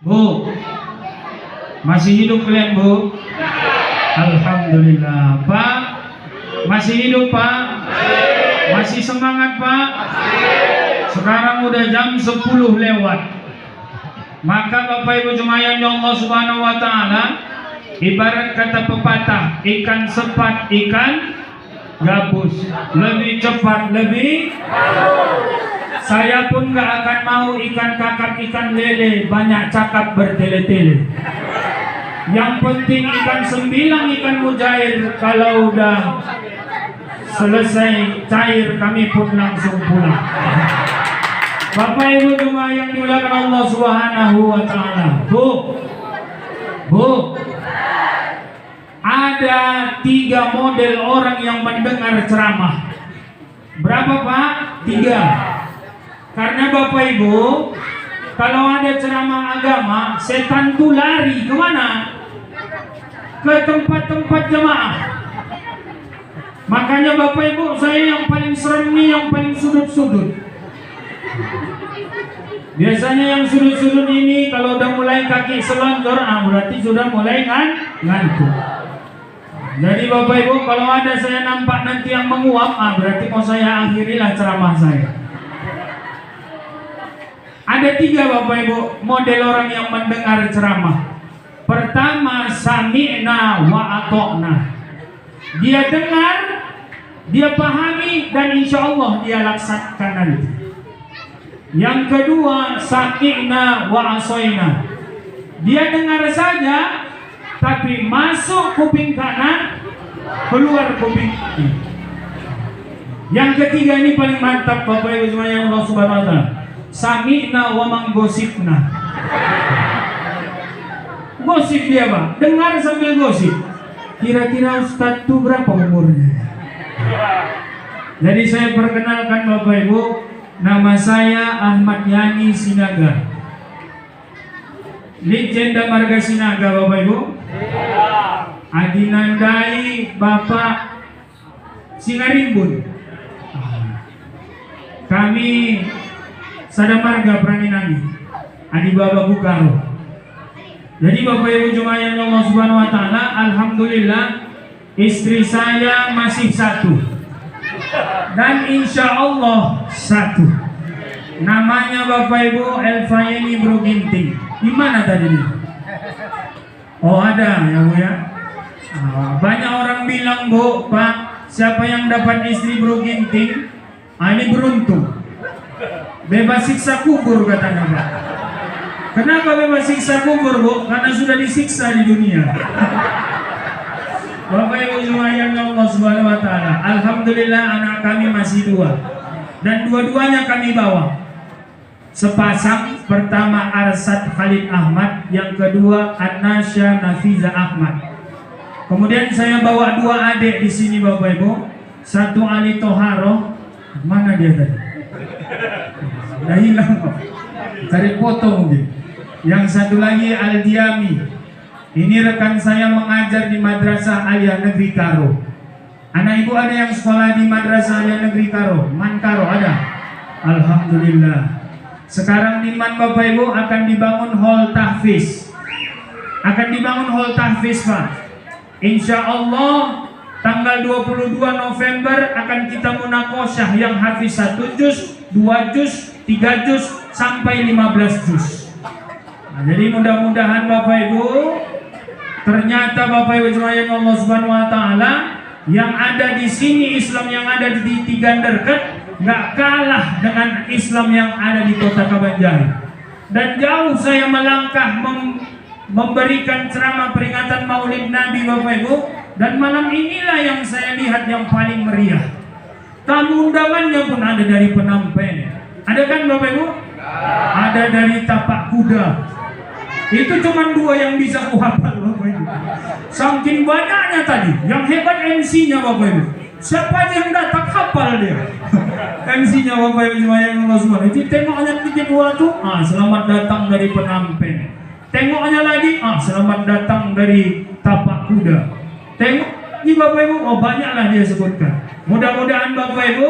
Bu, masih hidup kalian, Bu? Alhamdulillah. Pak, masih hidup, Pak? Masih semangat, Pak? Sekarang udah jam 10 lewat. Maka Bapak Ibu jemaah yang Allah Subhanahu wa taala, ibarat kata pepatah, ikan sepat, ikan gabus, lebih cepat, lebih. Saya pun gak akan mau ikan kakap, ikan lele banyak cakap bertele-tele. Yang penting ikan sembilang, ikan mujair, kalau udah selesai cair kami pun langsung pulang. Bapak Ibu jemaah yang dimuliakan Allah Subhanahu wa taala. Bu, ada 3 model orang yang mendengar ceramah. Berapa, Pak? 3. Karena Bapak Ibu, kalau ada ceramah agama, setan tuh lari kemana? Ke tempat-tempat jemaah. Makanya Bapak Ibu, saya yang paling serem nih, yang paling sudut-sudut. Biasanya yang sudut-sudut ini kalau udah mulai kaki selonjor, berarti sudah mulai ngantuk. Jadi Bapak Ibu, kalau ada saya nampak nanti yang menguap, berarti mau saya akhirilah ceramah saya. Ada 3 Bapak Ibu model orang yang mendengar ceramah. Pertama, sami'na wa ata'na. Dia dengar, dia pahami, dan insya Allah dia laksanakan nanti. Yang kedua, sami'na wa asoina. Dia dengar saja, tapi masuk kuping kanan, keluar kuping kiri. Yang ketiga ini paling mantap Bapak Ibu semuanya Allah Subhanahu wa taala. Sami'na wa manggosipna. Gosip dia, Pak. Dengar sambil gosip. Kira-kira Ustadz itu berapa umurnya? Jadi saya perkenalkan Bapak Ibu, nama saya Ahmad Yani Sinaga, legenda marga Sinaga Bapak Ibu. Adinandai Bapak Singarimbun. Kami Sadamarga Praninangi Adi Baba Bukaro. Jadi Bapak Ibu jemaah yang Allah Subhanahu wa taala, alhamdulillah istri saya masih 1 dan insya Allah 1. Namanya Bapak Ibu Elfayeni Broginting. Di mana tadi nih? Oh ada ya Bu ya. Banyak orang bilang, Bu, Pak, siapa yang dapat istri Broginting, ini beruntung. Bebas siksa kubur katanya, Pak. Kenapa bebas siksa kubur, Bu? Karena sudah disiksa di dunia. Bapak Ibu semuanya Allah Subhanahu wa taala, alhamdulillah anak kami masih 2. Dan dua-duanya kami bawa. Sepasang, pertama Arsad Khalid Ahmad, yang kedua Anasya Nafiza Ahmad. Kemudian saya bawa 2 adik di sini Bapak Ibu. Satu Ali Toharo, mana dia tadi? Udah hilang, Pak. Cari foto mungkin. Yang satu lagi Aldiami. Ini rekan saya mengajar di Madrasah Aliyah Negeri Karo. Anak ibu ada yang sekolah di Madrasah Aliyah Negeri Karo? Man Karo ada? Alhamdulillah. Sekarang di Man Bapak Ibu akan dibangun hall tahfiz. Akan dibangun hall tahfiz, Pak. Insya Allah tanggal 22 November akan kita munakosyah yang hafiz 1 juz, 2 juz, 3 juz, sampai 15 juz. Jadi mudah-mudahan Bapak Ibu, ternyata Bapak Ibu sekalian Allah Subhanahu wa taala, yang ada di sini Islam yang ada di Tiganderket nggak kalah dengan Islam yang ada di Kota Kabanjahe. Dan jauh saya melangkah memberikan ceramah peringatan Maulid Nabi Bapak Ibu, dan malam inilah yang saya lihat yang paling meriah. Tamu undangannya pun ada dari Penampen. Ada kan Bapak Ibu? Ada dari Tapak Kuda. Itu cuma 2 yang bisa kuhafal Bapak Ibu. Saking banyaknya tadi. Yang hebat MC-nya Bapak Ibu. Siapa aja yang datang hafal dia. MC-nya Bapak Ibu semuanya Allah Subhanahu. Itu tengoknya dikit 2 tuh, selamat datang dari Penampen. Tengoknya lagi, selamat datang dari Tapak Kuda. Tengok lagi Bapak Ibu, banyaklah dia sebutkan. Mudah-mudahan Bapak Ibu,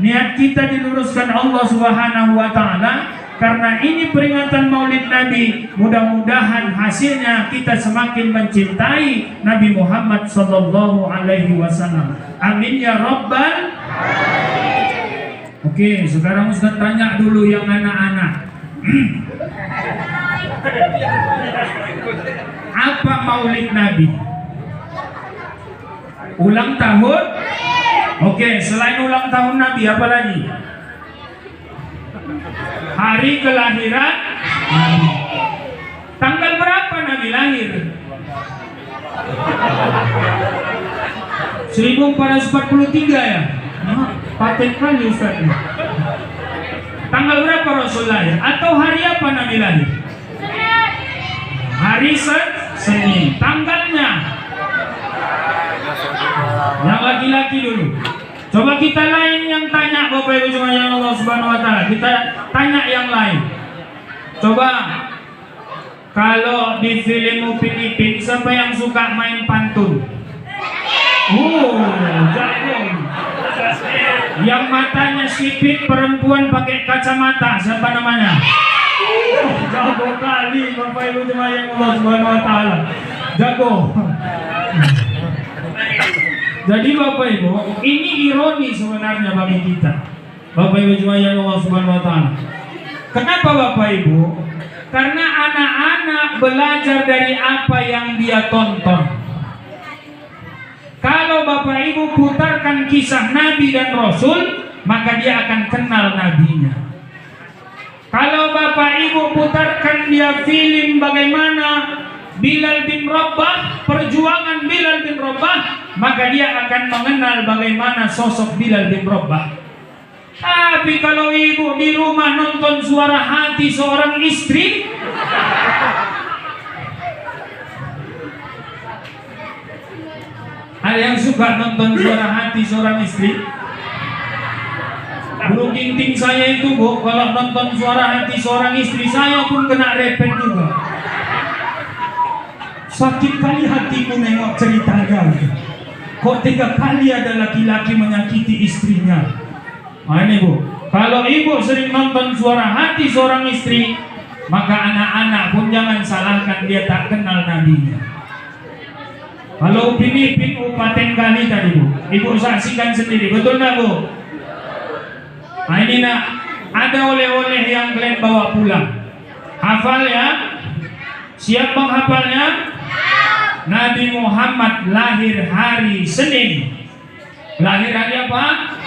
niat kita diluruskan Allah Subhanahu wa taala, Karena ini peringatan Maulid Nabi, mudah-mudahan hasilnya kita semakin mencintai Nabi Muhammad sallallahu alaihi wasallam. Amin ya rabbal. Oke, sekarang Ustaz tanya dulu yang anak-anak. Apa Maulid Nabi? Ulang tahun? Oke, selain ulang tahun Nabi apa lagi? Hari kelahiran Nabi. Tanggal berapa Nabi lahir? 1443 ya? Paten kali Ustaz. Tanggal berapa Rasul lahir? Atau hari apa Nabi lahir? Hari Senin. Tanggalnya? Yang laki-laki dulu. Coba kita lain yang tanya Bapak Ibu semuanya Allah Subhanahu wa taala. Kita tanya yang lain. Coba kalau di film Upin Ipin siapa yang suka main pantun? Jago. Yang matanya sipit perempuan pakai kacamata siapa namanya? Jago kali Bapak Ibu semuanya Allah Subhanahu wa taala. Jago. Jadi Bapak Ibu, ini ironi sebenarnya bagi kita. Bapak Ibu semuanya Allah Subhanahu wa taala. Kenapa Bapak Ibu? Karena anak-anak belajar dari apa yang dia tonton. Kalau Bapak Ibu putarkan kisah Nabi dan Rasul, maka dia akan kenal nabinya. Kalau Bapak Ibu putarkan dia film bagaimana Bilal bin Rabah, perjuangan Bilal bin Rabah, maka dia akan mengenal bagaimana sosok Bilal bin Rabah. Tapi kalau ibu di rumah nonton Suara Hati Seorang Istri, ada yang suka nonton Suara Hati Seorang Istri? Bulu ginting saya itu Bu, kalau nonton Suara Hati Seorang Istri, saya pun kena repet juga. Sakit kali hatiku nengok ceritanya. Kok 3 kali ada laki-laki menyakiti istrinya. Nah ini Bu, kalau ibu sering nonton Suara Hati Seorang Istri, maka anak-anak pun jangan salahkan dia tak kenal nabinya. Kalau Upin Ipin paten kali tadi Bu, ibu saksikan sendiri, betul nggak Bu? Nah ini nak, ada oleh-oleh yang kalian bawa pulang. Hafal ya? Siap menghafalnya? Nabi Muhammad lahir hari Senin. Lahir hari apa?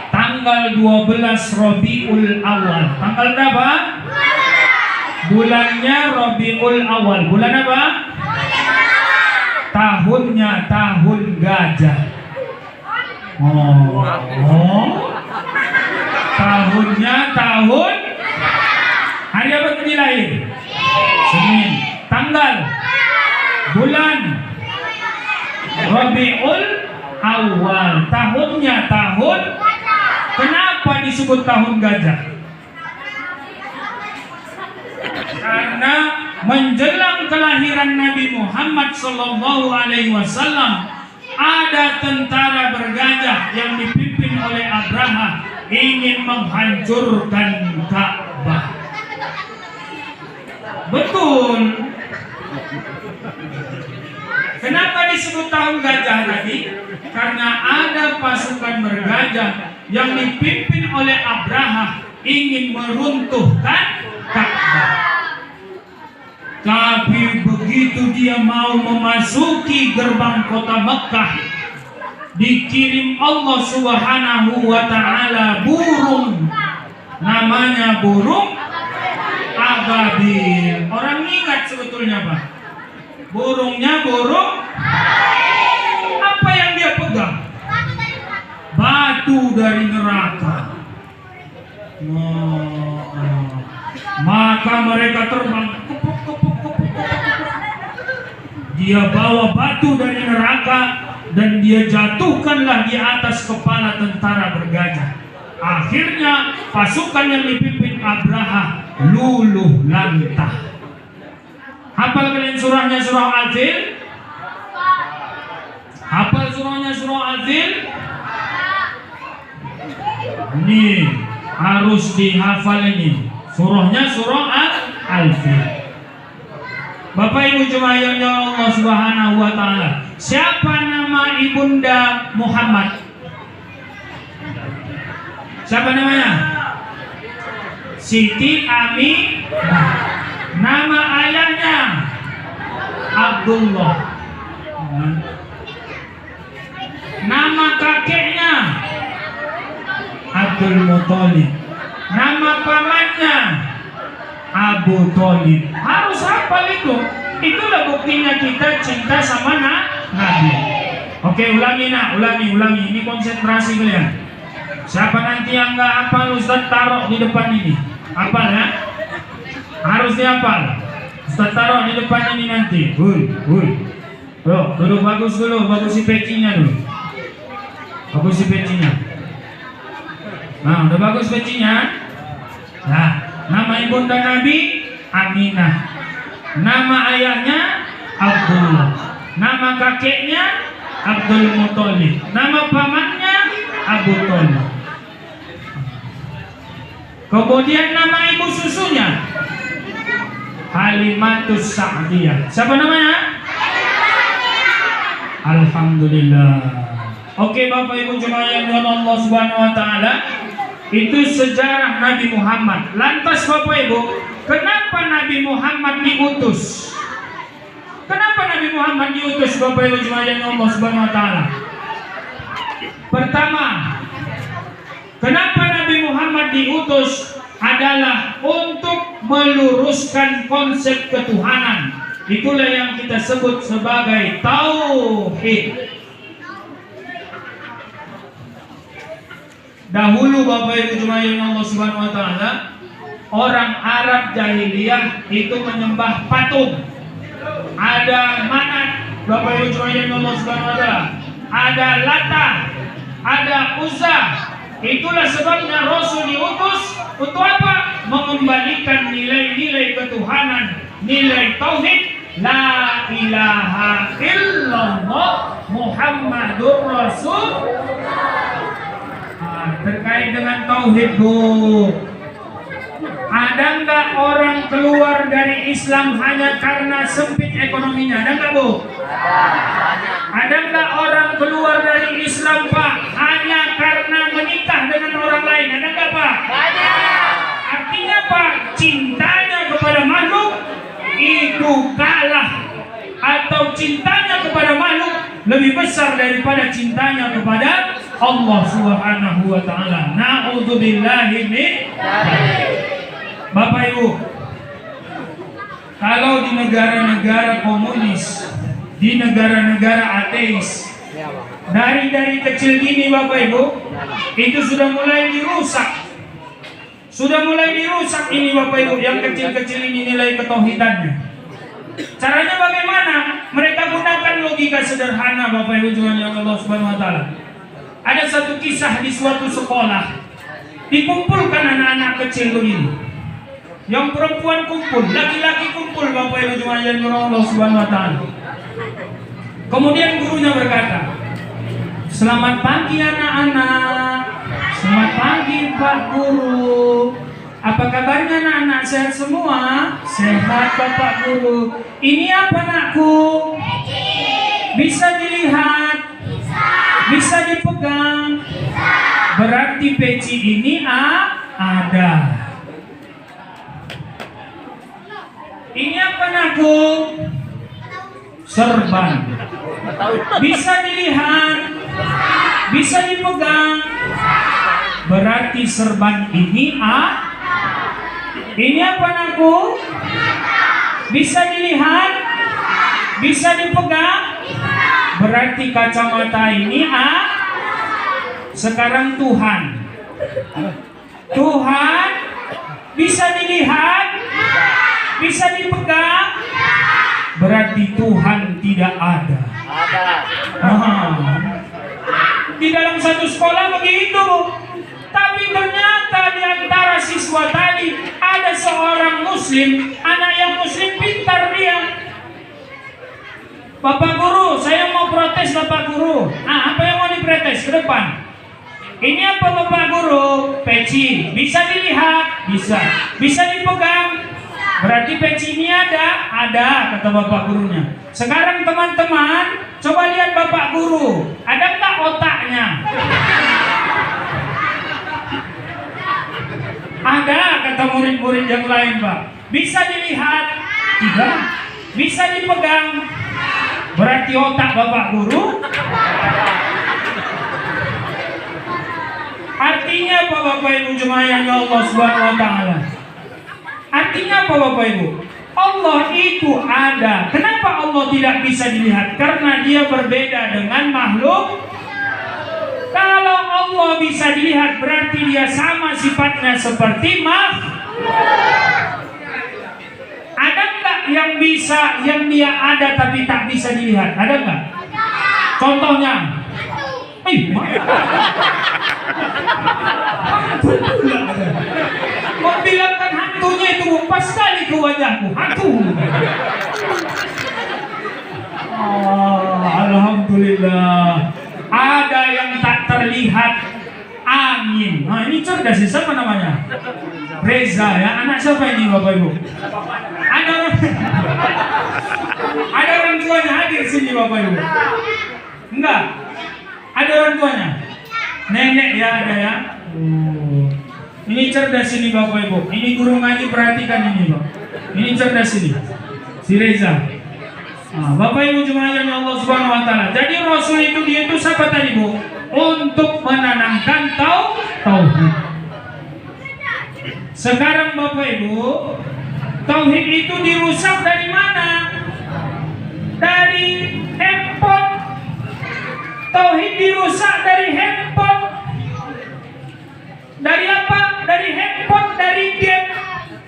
Tanggal 12 Rabiul Awal. Tanggal berapa? Bulannya Rabiul Awal. Bulan apa? Tahunnya tahun gajah. Tahunnya tahun. Hari apa tadi lahir? Senin. Tanggal, bulan Rabiul Awal. Tahunnya tahun. Kenapa disebut tahun gajah? Karena menjelang kelahiran Nabi Muhammad sallallahu alaihi wasallam, ada tentara bergajah yang dipimpin oleh Abraha ingin menghancurkan Ka'bah. Betul. Kenapa disebut tahun gajah tadi? Karena ada pasukan bergajah yang dipimpin oleh Abraha ingin meruntuhkan Ka'bah. Tapi begitu dia mau memasuki gerbang kota Mekah, dikirim Allah Subhanahu wa taala burung, namanya burung ababil. Orang ingat sebetulnya Pak, burungnya burung apa yang dia pegang? Batu dari neraka. Maka mereka terbang. Dia bawa batu dari neraka dan dia jatuhkanlah di atas kepala tentara bergajah. Akhirnya pasukan yang dipimpin Abraha luluh lantah. Hafal kalian surahnya surah Al-Fil? Hafal surahnya surah Al-Fil? Ini harus dihafal ini. Surahnya surah Al-Fil. Bapak Ibu jemaah Allah Subhanahu wa taala. Siapa nama ibunda Muhammad? Siapa namanya? Siti Aminah. Nama ayahnya Abdullah. Nama kakeknya Abdul Muthalib. Nama pamannya Abu Thalib. Harus hafal itu. Itulah buktinya kita cinta sama Nabi. Oke, ulangi nak, ulangi. Ini konsentrasi kalian. Siapa nanti yang nggak hafal, Ustaz taruh di depan ini. Hafal ya? Harus dihafal. Ustaz taruh di depan ini nanti. Tuh, duduk bagus dulu, bagusi pecinya dulu. Bagusi pecinya. Nah, udah bagus pecinya. Nah, nama ibunda Nabi Aminah. Nama ayahnya Abdullah. Nama kakeknya Abdul Muthalib. Nama pamannya Abu Thalib. Kemudian nama ibu susunya Halimatus Sa'diyah. Siapa namanya? Alhamdulillah. Oke Bapak Ibu jemaah yang dirahmati Allah Subhanahu wa taala, itu sejarah Nabi Muhammad. Lantas Bapak Ibu, kenapa Nabi Muhammad diutus? Kenapa Nabi Muhammad diutus Bapak Ibu jemaah yang dirahmati Allah Subhanahu wa taala? Pertama, kenapa Nabi Muhammad diutus adalah untuk meluruskan konsep ketuhanan. Itulah yang kita sebut sebagai tauhid. Dahulu Bapak Ibu jemaah yang Allah Subhanahu wa taala, orang Arab jahiliyah itu menyembah patung. Ada Manat, Bapak Ibu jemaah yang Allah Subhanahu wa taala. Ada Lata, ada Uzza. Itulah sebabnya Rasul diutus untuk apa? Mengembalikan nilai-nilai ketuhanan, nilai tauhid. La ilaha illallah Muhammadur Rasul. Terkait dengan tauhid, Bu, ada nggak orang keluar dari Islam hanya karena sempit ekonominya? Ada nggak, Bu? Ada nggak orang keluar dari Islam, Pak, hanya karena menikah dengan orang lain? Ada nggak, Pak? Artinya, Pak, cintanya kepada makhluk itu kalah, atau cintanya kepada makhluk lebih besar daripada cintanya kepada Allah Subhanahu wa taala. Na'udzubillahi min. Bapak Ibu, kalau di negara-negara komunis, di negara-negara ateis, dari kecil ini Bapak Ibu, itu sudah mulai dirusak. Sudah mulai dirusak ini Bapak Ibu, yang kecil-kecil ini nilai ketauhidannya. Caranya bagaimana? Mereka gunakan logika sederhana Bapak Ibu yang Allah Subhanahu wa taala. Ada satu kisah di suatu sekolah, dikumpulkan anak-anak kecil begini. Yang perempuan kumpul, laki-laki kumpul Bapak Ibu yang Allah Subhanahu wa taala. Kemudian gurunya berkata, "Selamat pagi anak-anak. Selamat pagi Pak Guru. Apa kabarnya anak-anak, sehat semua?" "Sehat Bapak Guru." "Ini apa anakku?" "Bisa dilihat?" "Bisa dipegang?" "Berarti peci ini ada." "Ini apa anakku?" "Serban." "Bisa dilihat?" "Bisa dipegang?" "Berarti serban ini Ini apa anakku?" "Bisa dilihat?" "Bisa dipegang?" "Berarti kacamata ini Sekarang Tuhan bisa dilihat, bisa dipegang, berarti Tuhan tidak ada. Di dalam satu sekolah begitu. Tapi ternyata di antara siswa tadi ada seorang muslim, anak yang muslim, pintar dia. "Bapak Guru, saya mau protes Bapak Guru." "Apa yang mau diprotes? Ke depan." Ini apa Bapak Guru? Peci. Bisa dilihat? Bisa. Bisa dipegang? Berarti peci ini ada? Ada, kata Bapak Gurunya. Sekarang teman-teman, coba lihat Bapak Guru. Ada nggak otaknya? Ada, kata murid-murid yang lain, Pak. Bisa dilihat? Tidak. Bisa dipegang? Berarti otak Bapak Guru. Artinya apa Bapak Ibu jemaah yang Allah Subhanahu wa taala? Artinya apa Bapak Ibu? Allah itu ada. Kenapa Allah tidak bisa dilihat? Karena dia berbeda dengan makhluk. Kalau Allah bisa dilihat berarti dia sama sifatnya seperti makhluk. Ada nggak yang bisa, yang dia ada tapi tak bisa dilihat? Ada nggak? Contohnya? Kau bilangkan hantunya itu pas sekali ke wajahku, hantu. Alhamdulillah. Ada yang tak terlihat, angin. Nah ini cerdas sih, siapa namanya? Reza ya, anak siapa ini Bapak Ibu? Ada orang tuanya hadir sini Bapak Ibu? Enggak? Ada orang tuanya? Nenek ya ada ya? Ini cerdas ini Bapak Ibu. Ini guru ngaji, perhatikan ini Pak. Ini cerdas ini. Si Reza. Nah, Bapak Ibu jemaah yang Allah Subhanahu wa taala. Jadi Rasul itu dia itu siapa tadi Bu? Untuk menanamkan tauhid. Sekarang Bapak Ibu, tauhid itu dirusak dari mana? Dari handphone. Tauhid dirusak dari handphone. Dari apa? Dari handphone, dari game.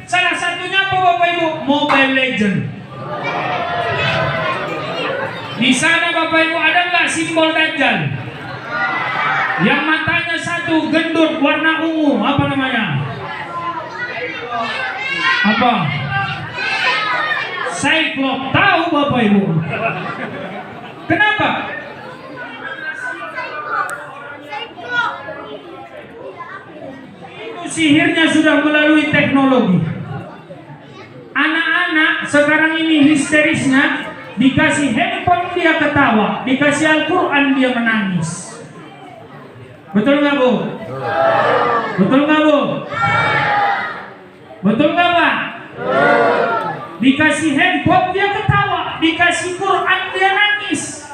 Salah satunya apa Bapak Ibu? Mobile Legend. Di sana Bapak Ibu ada nggak simbol Dajjal? Yang matanya satu gendut warna ungu, apa namanya? Apa? Cyclops. Tahu Bapak Ibu? Kenapa? Itu sihirnya sudah melalui teknologi. Anak-anak sekarang ini histerisnya, dikasih handphone dia ketawa, dikasih Al-Quran dia menangis. Betul nggak Bu? Betul nggak Bu? Betul nggak Pak? Dikasih handphone dia ketawa, dikasih Quran dia nangis.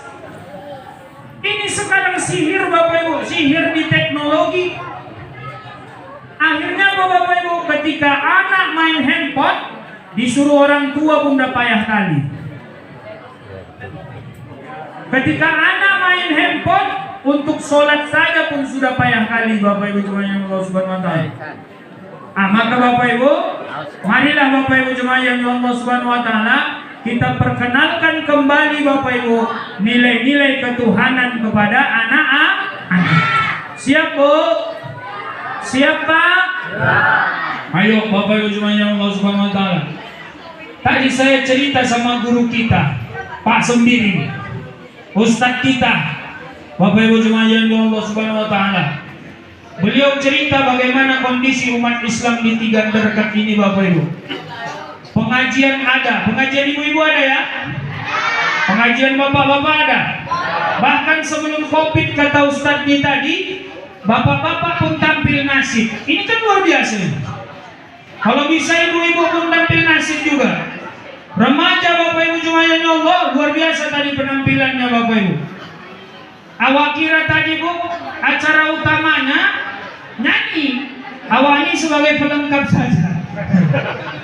Ini sekarang sihir Bapak Ibu, sihir di teknologi. Akhirnya Bapak Ibu, ketika anak main handphone, disuruh orang tua pun udah payah kali. Ketika anak main handphone, untuk sholat saja pun sudah payah kali Bapak Ibu jemaah yang Allah Subhanahu wa taala. Maka Bapak Ibu, marilah Bapak Ibu jemaah yang Allah Subhanahu wa taala, kita perkenalkan kembali Bapak Ibu nilai-nilai ketuhanan kepada anak-anak. Siap Bu? Siap Pak? Ayo Bapak Ibu jemaah yang Allah Subhanahu wa taala. Tadi saya cerita sama guru kita, Pak Sembiring, Ustadz kita, Bapak Ibu jemaah yang Allah Subhanahu wa taala. Beliau cerita bagaimana kondisi umat Islam di Tiga Derkat ini Bapak Ibu. Pengajian ada, pengajian ibu-ibu ada ya? Pengajian bapak-bapak ada? Bahkan sebelum Covid kata Ustadz tadi, bapak-bapak pun tampil nasib. Ini kan luar biasa. Kalau bisa ibu-ibu pun tampil nasib juga. Remaja Bapak Ibu jemaah yang Allah, luar biasa tadi penampilannya Bapak Ibu. Awak kira tadi Bu, acara utamanya nyanyi, awak ini sebagai pelengkap saja.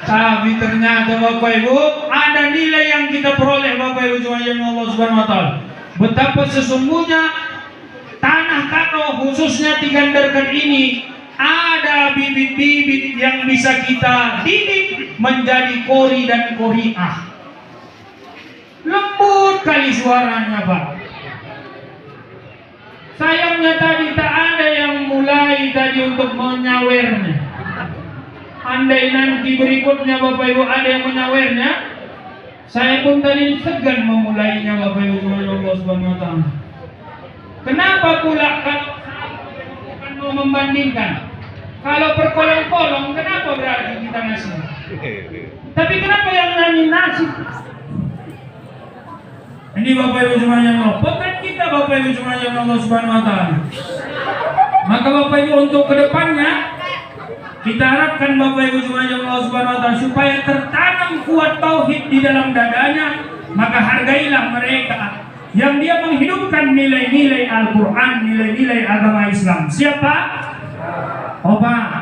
Tapi ternyata Bapak Ibu ada nilai yang kita peroleh Bapak Ibu jemaah yang Allah Subhanahu wa taala. Betapa sesungguhnya tanah Kano khususnya Tiga Derkat ini ada bibit-bibit yang bisa kita didik menjadi kori dan koriah. Lembut kali suaranya Pak. Sayangnya tadi tak ada yang mulai tadi untuk menyawernya. Andai nanti berikutnya Bapak Ibu ada yang menyawernya, saya pun tadi segan memulainya Bapak Ibu Allah Subhanahu wa taala. Kenapa pula kalau mau membandingkan. Kalau berkolong-kolong, kenapa berarti kita ngasih? Tapi kenapa yang nasi? Ini Bapak Ibu semuanya Allah, bukan kita Bapak Ibu semuanya Allah Subhanahu Wa Taala. Maka Bapak Ibu untuk kedepannya kita harapkan Bapak Ibu semuanya Allah Subhanahu Wa Taala supaya tertanam kuat tauhid di dalam dadanya. Maka hargailah mereka yang dia menghidupkan nilai-nilai Al-Quran, nilai-nilai agama Islam. Siapa? Opa.